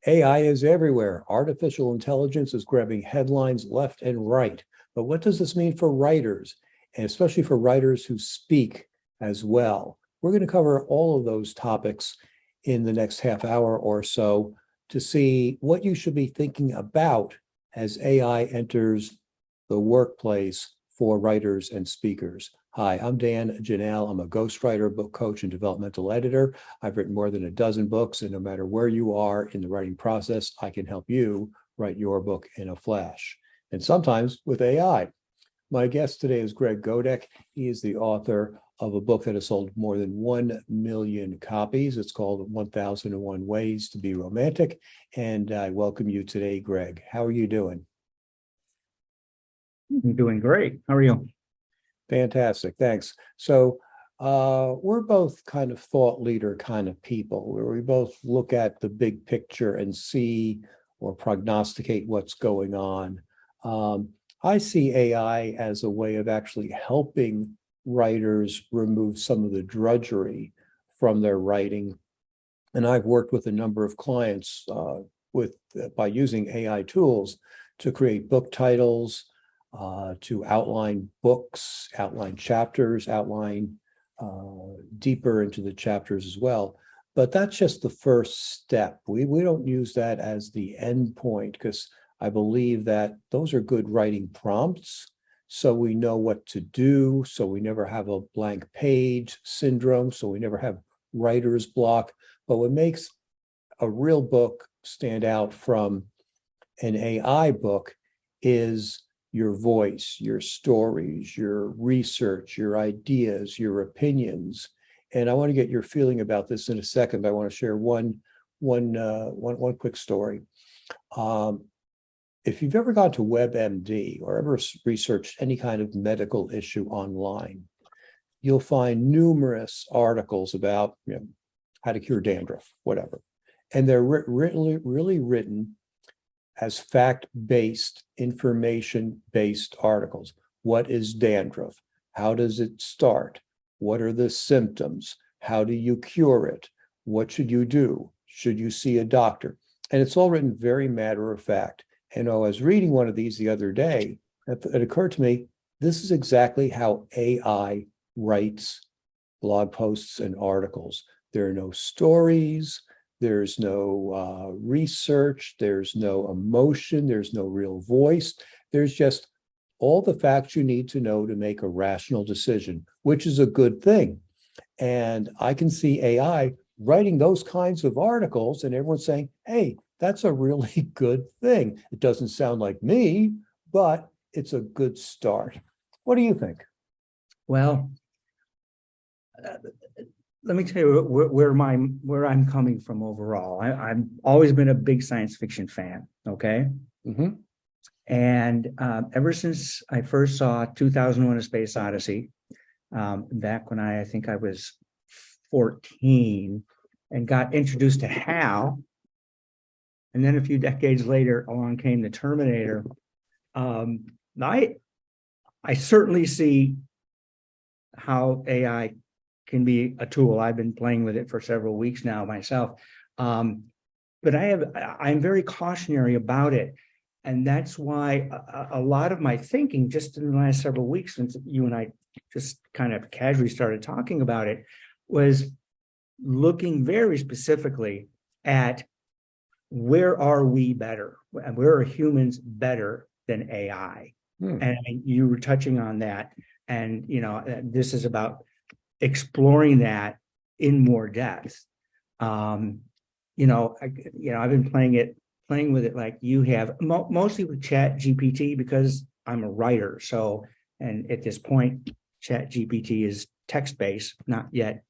AI is everywhere. Artificial intelligence is grabbing headlines left and right. But what does this mean for writers, and especially for writers who speak as well? We're going to cover all of those topics in the next half hour or so to see what you should be thinking about as AI enters the workplace for writers and speakers. Hi, I'm Dan Janal. I'm a ghostwriter, book coach, and developmental editor. I've written more than a dozen books, and no matter where you are in the writing process, I can help you write your book in a flash, and sometimes with AI. My guest today is Greg Godek. He is the author of a book that has sold more than 1 million copies. It's called 1001 Ways to Be Romantic. And I welcome you today, Greg. How are you doing? I'm doing great. How are you? Fantastic. Thanks. So we're both kind of thought leader kind of people, where we both look at the big picture and see or prognosticate what's going on. I see AI as a way of actually helping writers remove some of the drudgery from their writing. And I've worked with a number of clients by using AI tools to create book titles, to outline books, outline chapters, outline deeper into the chapters as well. But that's just the first step. We don't use that as the end point, because I believe that those are good writing prompts, so we know what to do, so we never have a blank page syndrome, so we never have writer's block. But what makes a real book stand out from an AI book is your voice, your stories, your research, your ideas, your opinions. And I want to get your feeling about this in a second. But I want to share one quick story. If you've ever gone to WebMD or ever researched any kind of medical issue online, you'll find numerous articles about how to cure dandruff, whatever. And they're really written as fact-based, information-based articles. What is dandruff? How does it start? What are the symptoms? How do you cure it? What should you do? Should you see a doctor? And it's all written very matter of fact. And I was reading one of these the other day. It occurred to me, this is exactly how AI writes blog posts and articles. There are no stories. There's no research. There's no emotion. There's no real voice. There's just all the facts you need to know to make a rational decision, which is a good thing. And I can see AI writing those kinds of articles and everyone's saying, hey, that's a really good thing. It doesn't sound like me, but it's a good start. What do you think? Well, let me tell you where I'm coming from overall. I've always been a big science fiction fan. Okay. Mm-hmm. And ever since I first saw 2001: A Space Odyssey, back when I think I was 14, and got introduced to HAL, and then a few decades later, along came the Terminator. I certainly see how AI can be a tool. I've been playing with it for several weeks now myself, but I'm very cautionary about it, and that's why a lot of my thinking, just in the last several weeks, since you and I just kind of casually started talking about it, was looking very specifically at where are we better, and where are humans better than AI? And you were touching on that, and this is about exploring that in more depth. I've been playing with it like you have, mostly with ChatGPT, because I'm a writer. So, and at this point, ChatGPT is text-based, not yet,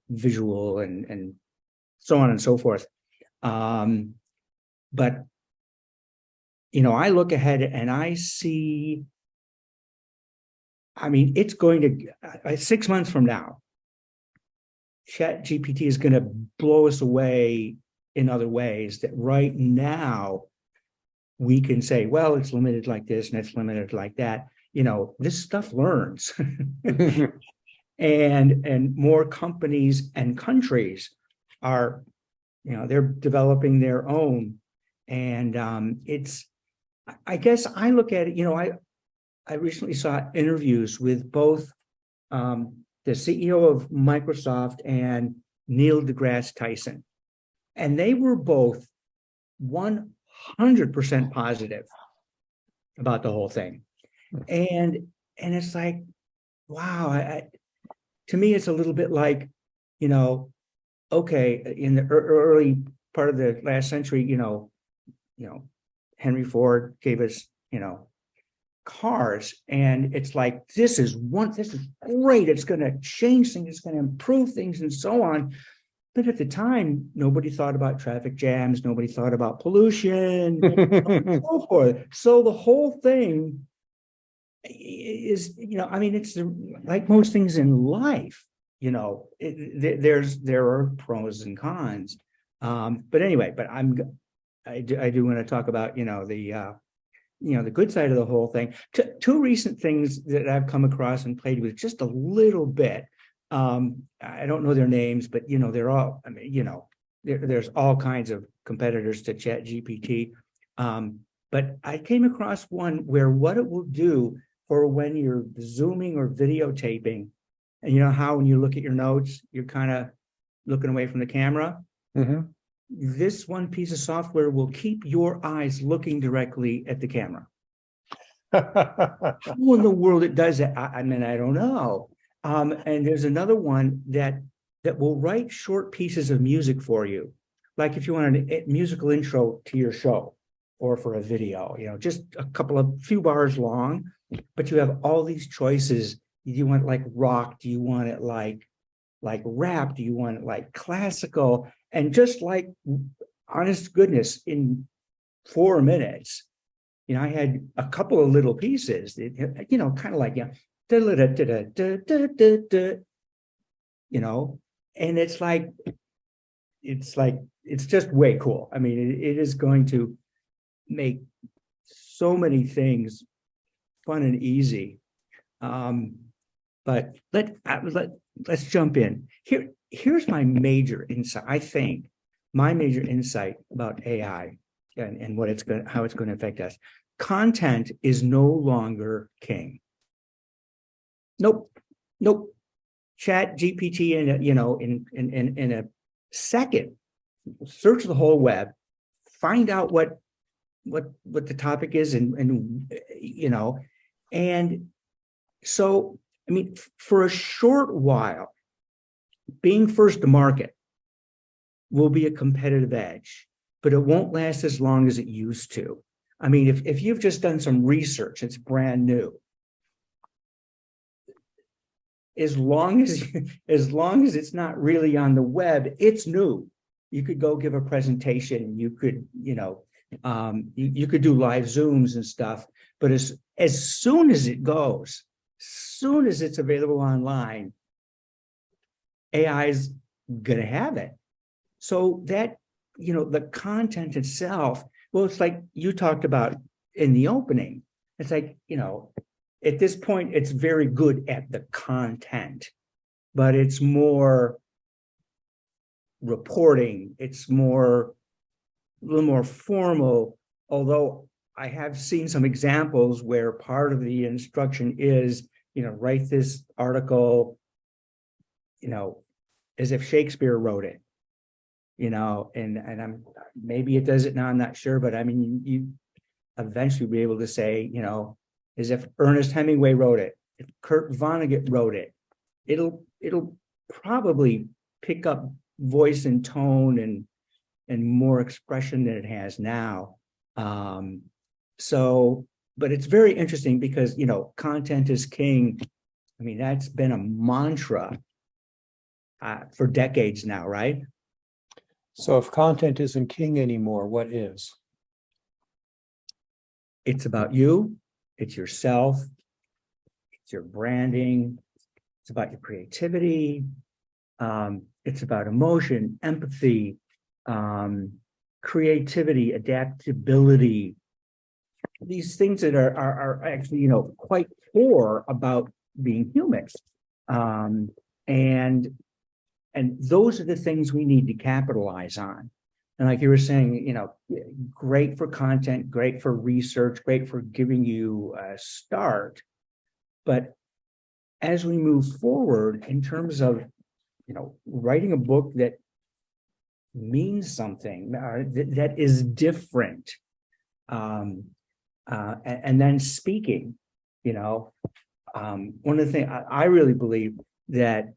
visual and so on and so forth. But I look ahead and I see, it's going to, 6 months from now, ChatGPT is going to blow us away in other ways that right now we can say, well, it's limited like this and it's limited like that. This stuff learns. And more companies and countries are they're developing their own. And I guess I look at it, I recently saw interviews with both the CEO of Microsoft and Neil deGrasse Tyson. And they were both 100% positive about the whole thing. And it's like, wow, to me, it's a little bit like, okay, in the early part of the last century, Henry Ford gave us, cars, and it's like, this is great. It's going to change things. It's going to improve things and so on. But at the time, nobody thought about traffic jams. Nobody thought about pollution, and so forth. So the whole thing is, it's like most things in life, there are pros and cons. But anyway, I do want to talk about, the good side of the whole thing. Two recent things that I've come across and played with just a little bit. I don't know their names, but they're all, there's all kinds of competitors to ChatGPT. But I came across one where what it will do for when you're Zooming or videotaping, and how when you look at your notes, you're kind of looking away from the camera. Mm-hmm. This one piece of software will keep your eyes looking directly at the camera. How in the world it does that? I don't know. And there's another one that will write short pieces of music for you. Like if you want a musical intro to your show or for a video, just a few bars long, but you have all these choices. Do you want like rock? Do you want it like rap? Do you want it like classical? And just like, honest goodness, in 4 minutes, I had a couple of little pieces, kind of like, and it's just way cool. I mean, it is going to make so many things fun and easy. But let's jump in. Here's my major insight. I think my major insight about AI and how it's going to affect us. Content is no longer king. Nope. ChatGPT in a second, search the whole web, find out what the topic is, and so for a short while, being first to market will be a competitive edge, but it won't last as long as it used to. If you've just done some research, it's brand new. As long as it's not really on the web, it's new. You could go give a presentation. You could, you could do live Zooms and stuff. But as soon as it goes, soon as it's available online, AI is going to have it. So that, the content itself, well, it's like you talked about in the opening. It's like, at this point, it's very good at the content, but it's more reporting. It's a little more formal, although I have seen some examples where part of the instruction is, write this article, as if Shakespeare wrote it, and maybe it does it now, I'm not sure, but you eventually be able to say, as if Ernest Hemingway wrote it, if Kurt Vonnegut wrote it, it'll probably pick up voice and tone and more expression than it has now. But it's very interesting because, content is king. That's been a mantra for decades now, right? So if content isn't king anymore, what is? It's about you. It's yourself. It's your branding. It's about your creativity. It's about emotion, empathy, creativity, adaptability. These things that are actually, quite core about being humans. And those are the things we need to capitalize on. And like you were saying, great for content, great for research, great for giving you a start. But as we move forward in terms of, writing a book that means something, that is different, and then speaking, one of the things I really believe that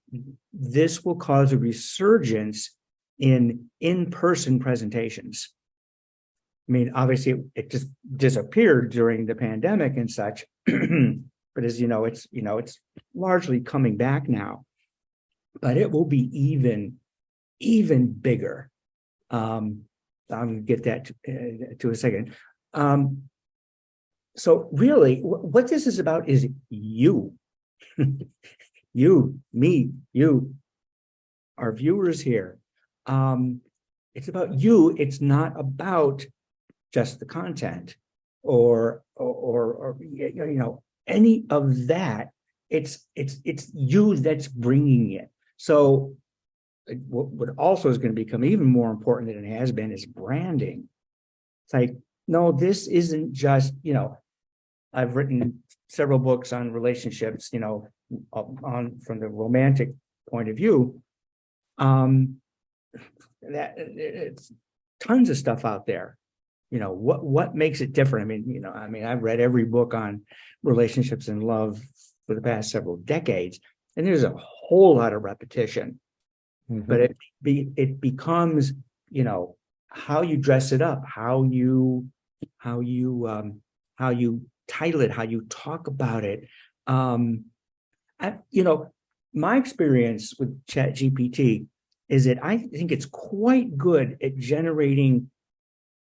this will cause a resurgence in in-person presentations. I mean, obviously, it just disappeared during the pandemic and such, but as it's largely coming back now. But it will be even bigger. I'll get that to a second. So really, what this is about is you, you, me, you, our viewers here. It's about you. It's not about just the content or any of that. It's you that's bringing it. So what also is going to become even more important than it has been is branding. It's like, no, this isn't just, I've written several books on relationships, on from the romantic point of view. That it's tons of stuff out there. What makes it different? I mean, I've read every book on relationships and love for the past several decades, and there's a whole lot of repetition. Mm-hmm. But it becomes, how you dress it up, how you title it, how you talk about it. My experience with ChatGPT is that I think it's quite good at generating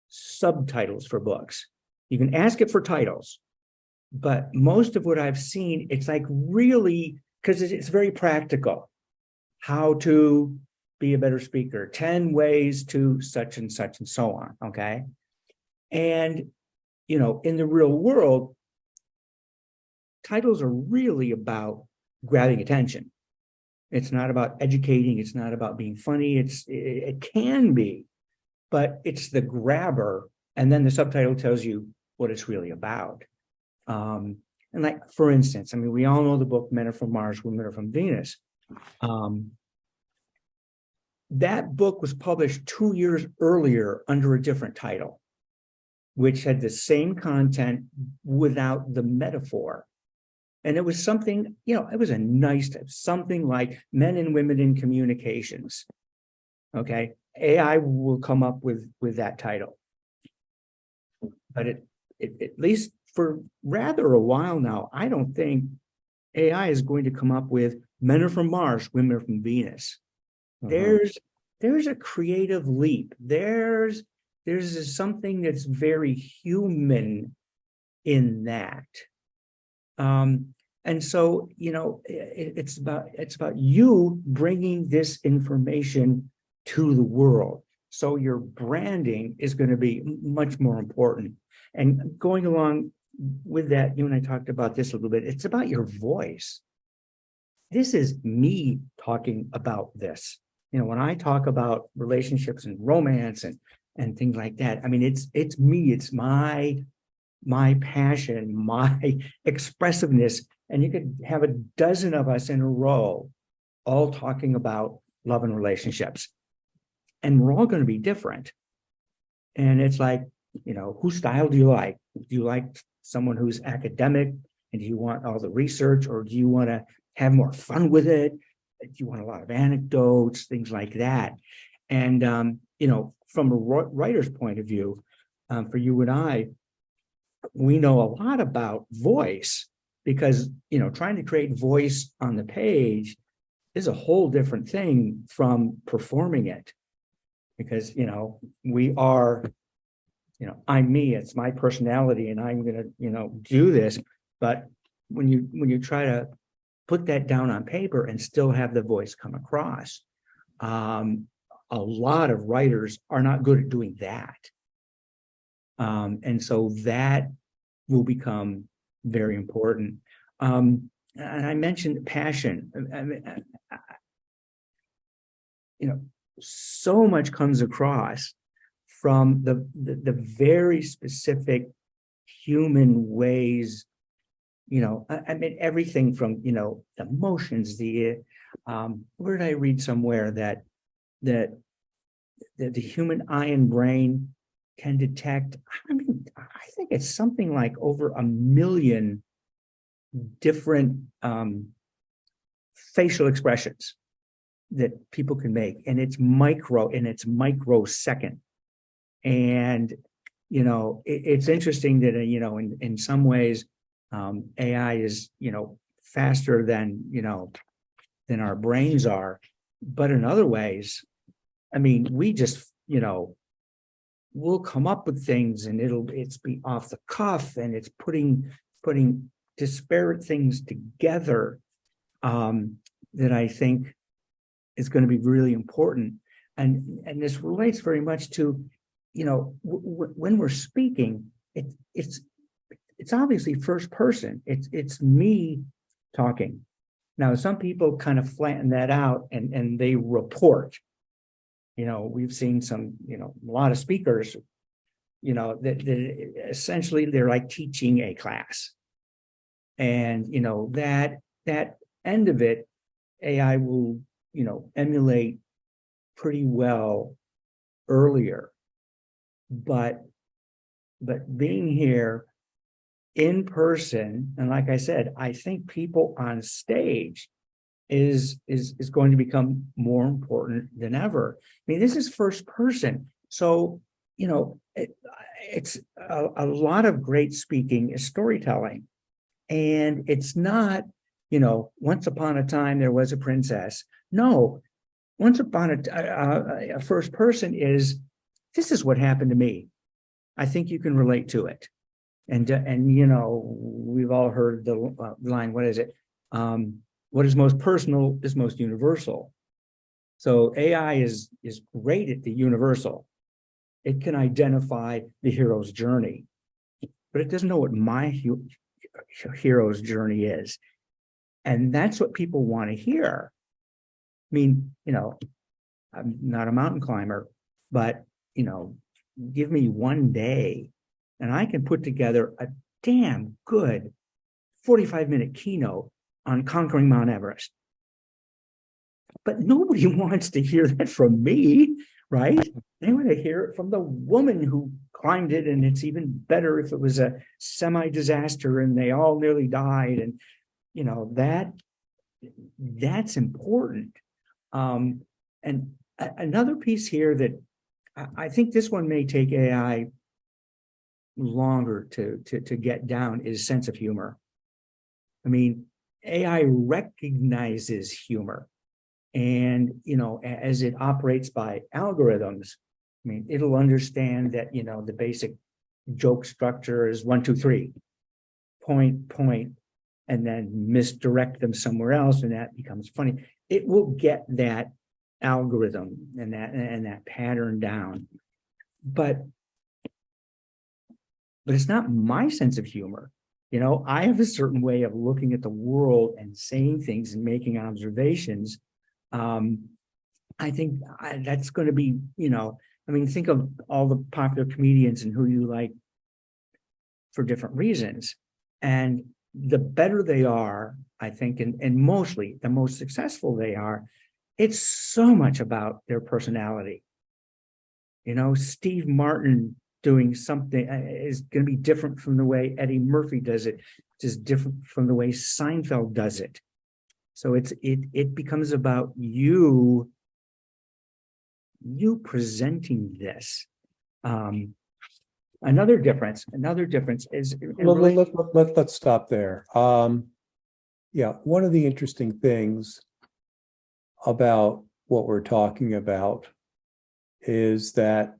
subtitles for books. You can ask it for titles, but most of what I've seen, it's like really, because it's very practical. How to be a better speaker, 10 ways to such and such and so on, okay? And, in the real world, titles are really about grabbing attention. It's not about educating. It's not about being funny. It can be, but it's the grabber. And then the subtitle tells you what it's really about. And like, for instance, we all know the book, Men Are From Mars, Women Are From Venus. That book was published 2 years earlier under a different title, which had the same content without the metaphor. And it was something, it was a nice type, something like Men and Women in Communications. Okay. AI will come up with that title. But it at least for rather a while now, I don't think AI is going to come up with Men Are From Mars, Women Are From Venus. Mm-hmm. There's a creative leap. There's something that's very human in that. And so, it's about you bringing this information to the world. So your branding is going to be much more important. And going along with that, you and I talked about this a little bit. It's about your voice. This is me talking about this. When I talk about relationships and romance and things like that, it's me. It's my passion, my expressiveness. And you could have a dozen of us in a row all talking about love and relationships. And we're all going to be different. And it's like, whose style do you like? Do you like someone who's academic? And do you want all the research, or do you want to have more fun with it? Do you want a lot of anecdotes, things like that? And, from a writer's point of view, for you and I, we know a lot about voice because, trying to create voice on the page is a whole different thing from performing it. Because, we are, I'm me, it's my personality, and I'm going to, do this. But when you try to put that down on paper and still have the voice come across, a lot of writers are not good at doing that. And so that will become very important. And I mentioned passion. So much comes across from the very specific human ways, I mean, everything from, emotions, where did I read somewhere that the human eye and brain can detect, I mean, I think it's something like over 1 million different facial expressions that people can make, and it's microsecond. And it's interesting that in some ways AI is faster than our brains are, but in other ways, I mean, we just we'll come up with things, and it's be off the cuff, and it's putting disparate things together that I think is going to be really important. And this relates very much to, when we're speaking, it's obviously first person. It's me talking. Now, some people kind of flatten that out and they report. We've seen a lot of speakers, that essentially they're like teaching a class. And, that end of it, AI will, emulate pretty well earlier. But being here in person, and like I said, I think people on stage is going to become more important than ever. I mean, this is first person. So, it's a lot of great speaking is storytelling. And it's not, once upon a time there was a princess. No, once upon a first person is, this is what happened to me. I think you can relate to it. And we've all heard the line, what is it? What is most personal is most universal. So AI is great at the universal. It can identify the hero's journey, but it doesn't know what my hero's journey is. And that's what people want to hear. I mean, I'm not a mountain climber, but, give me one day and I can put together a damn good 45-minute keynote on conquering Mount Everest. But nobody wants to hear that from me, right? They want to hear it from the woman who climbed it, and it's even better if it was a semi-disaster and they all nearly died. And that's important. And another piece here that I think this one may take AI longer to get down is sense of humor. I mean, AI recognizes humor, and as it operates by algorithms, I mean, it'll understand that the basic joke structure is 1, 2, 3, point, and then misdirect them somewhere else, and that becomes funny. It will get that algorithm and that pattern down, but it's not my sense of humor. I have a certain way of looking at the world and saying things and making observations. I think that's going to be, I mean, think of all the popular comedians and who you like for different reasons. And the better they are, I think, and mostly the most successful they are, it's so much about their personality. Steve Martin doing something is going to be different from the way Eddie Murphy does it. It's different from the way Seinfeld does it. So it becomes about you presenting this. Another difference is let's stop there. Yeah, one of the interesting things about what we're talking about is that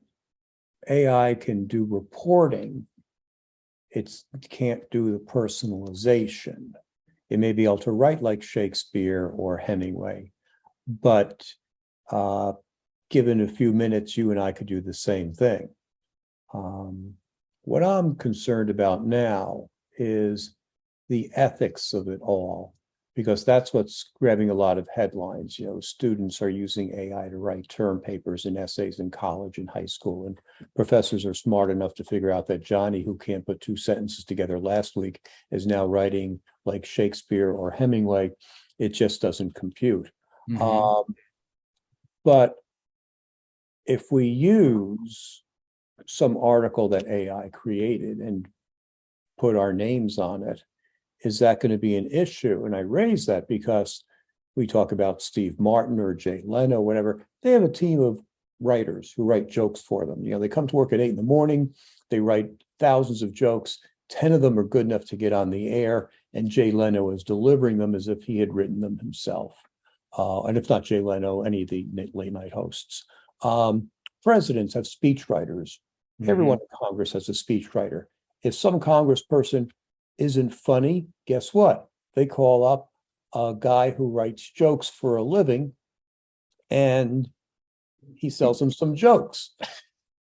AI can do reporting. It can't do the personalization. It may be able to write like Shakespeare or Hemingway, but given a few minutes, you and I could do the same thing. What I'm concerned about now is the ethics of it all, because that's what's grabbing a lot of headlines. Students are using AI to write term papers and essays in college and high school, and professors are smart enough to figure out that Johnny, who can't put two sentences together last week, is now writing like Shakespeare or Hemingway. It just doesn't compute. But if we use some article that AI created and put our names on it, is that going to be an issue? And I raise that because we talk about Steve Martin or Jay Leno, whatever. They have a team of writers who write jokes for them. They come to work at 8 a.m. They write thousands of jokes. 10 of them are good enough to get on the air, and Jay Leno is delivering them as if he had written them himself. And if not Jay Leno, any of the late night hosts. Presidents have speechwriters. Everyone in Congress has a speechwriter. If some congressperson isn't funny, guess what? They call up a guy who writes jokes for a living, and he sells them some jokes.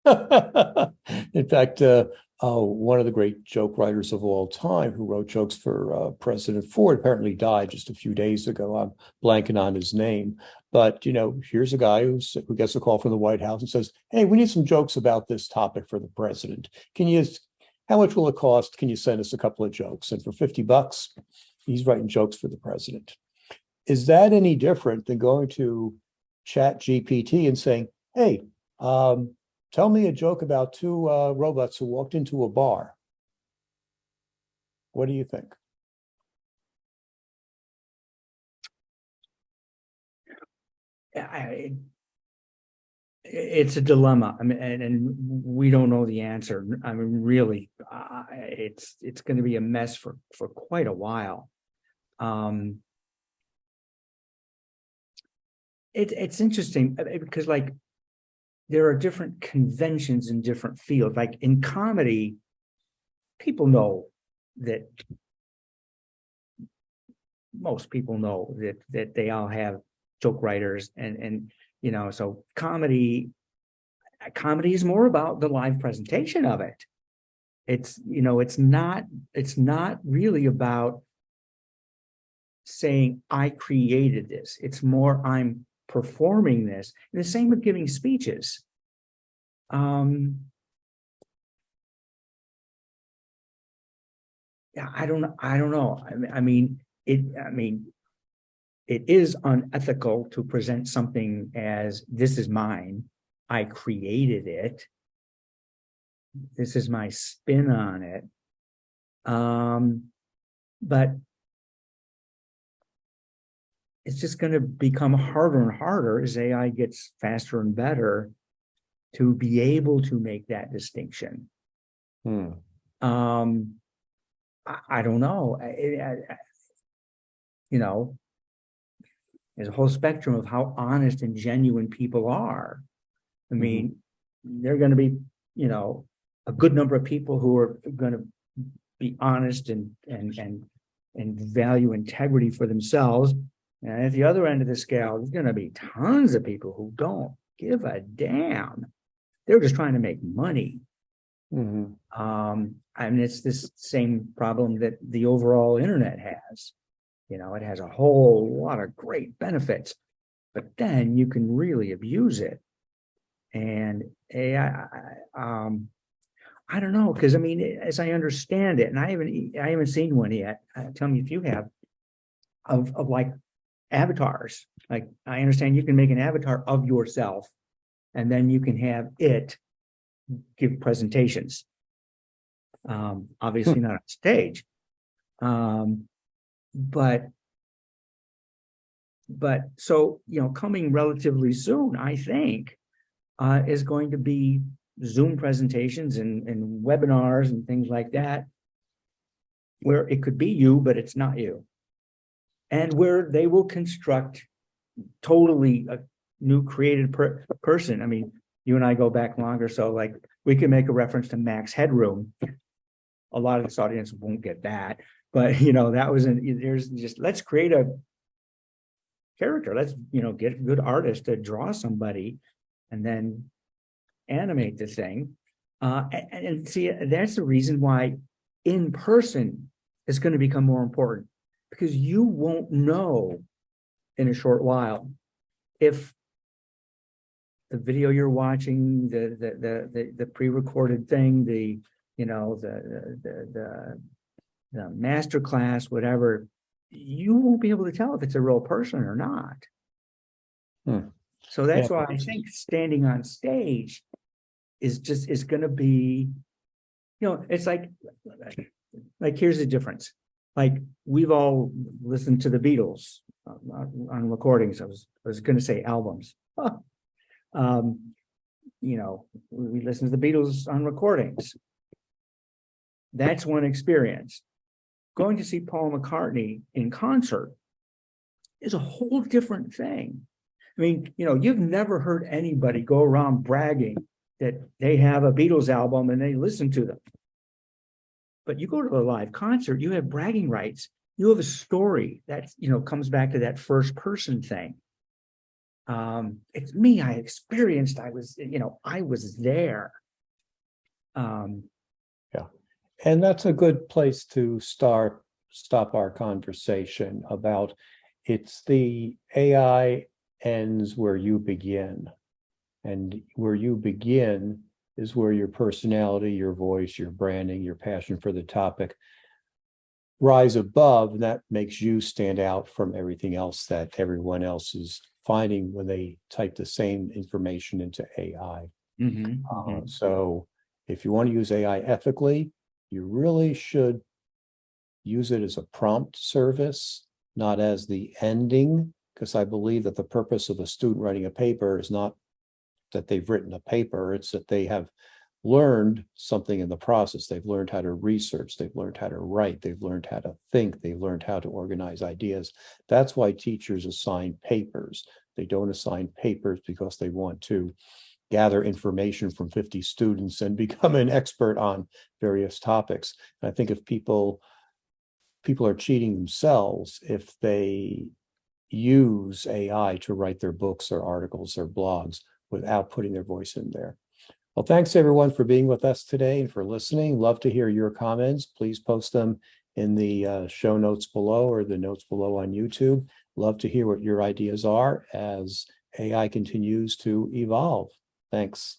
In fact, one of the great joke writers of all time who wrote jokes for President Ford apparently died just a few days ago. I'm blanking on his name. But, here's a guy who gets a call from the White House and says, hey, we need some jokes about this topic for the president. How much will it cost? Can you send us a couple of jokes? And for $50, he's writing jokes for the president. Is that any different than going to ChatGPT and saying, hey, tell me a joke about two robots who walked into a bar? What do you think? It's a dilemma. I mean, and we don't know the answer. I mean, really, it's going to be a mess for quite a while. It's interesting because, like, there are different conventions in different fields. Like in comedy, people know that most people know that they all have joke writers, and so comedy is more about the live presentation of it. It's not really about saying I created this. It's more I'm performing this. And the same with giving speeches. Yeah, I don't know. I mean, it is unethical to present something as this is mine. I created it. This is my spin on it. But it's just going to become harder and harder as AI gets faster and better to be able to make that distinction. I don't know. There's a whole spectrum of how honest and genuine people are. I mean, there are going to be, a good number of people who are going to be honest and value integrity for themselves. And at the other end of the scale, there's going to be tons of people who don't give a damn. They're just trying to make money. I mean, it's this same problem that the overall internet has. It has a whole lot of great benefits, but then you can really abuse it. And AI, I don't know, because I mean, as I understand it, and I haven't seen one yet. Tell me if you have, of like avatars. Like, I understand you can make an avatar of yourself, and then you can have it give presentations. Obviously not on stage. But so, coming relatively soon, I think, is going to be Zoom presentations and webinars and things like that, where it could be you, but it's not you. And where they will construct totally a new created person. I mean, you and I go back longer, so like we can make a reference to Max Headroom. A lot of this audience won't get that, but that was there's just, let's create a character. Let's get a good artist to draw somebody and then animate the thing. And see, that's the reason why in person is going to become more important. because you won't know in a short while if the video you're watching, the pre-recorded thing, the master class, whatever, you won't be able to tell if it's a real person or not. So that's why I think standing on stage is going to be, it's like here's the difference. Like, we've all listened to the Beatles on recordings. I was going to say albums. We listen to the Beatles on recordings. That's one experience. Going to see Paul McCartney in concert is a whole different thing. I mean, you've never heard anybody go around bragging that they have a Beatles album and they listen to them. But you go to a live concert, you have bragging rights. You have a story that, comes back to that first person thing. It's me, I experienced, I was there. Yeah. And that's a good place to stop our conversation about, it's the AI ends where you begin. And where you begin is where your personality, your voice, your branding, your passion for the topic rise above, and that makes you stand out from everything else that everyone else is finding when they type the same information into AI. So if you want to use AI ethically, you really should use it as a prompt service, not as the ending, because I believe that the purpose of a student writing a paper is not that they've written a paper, it's that they have learned something in the process. They've learned how to research, they've learned how to write, they've learned how to think, they've learned how to organize ideas. That's why teachers assign papers. They don't assign papers because they want to gather information from 50 students and become an expert on various topics. And I think if people are cheating themselves if they use AI to write their books or articles or blogs without putting their voice in there. Well, thanks everyone for being with us today and for listening. Love to hear your comments. Please post them in the show notes below or the notes below on YouTube. Love to hear what your ideas are as AI continues to evolve. Thanks.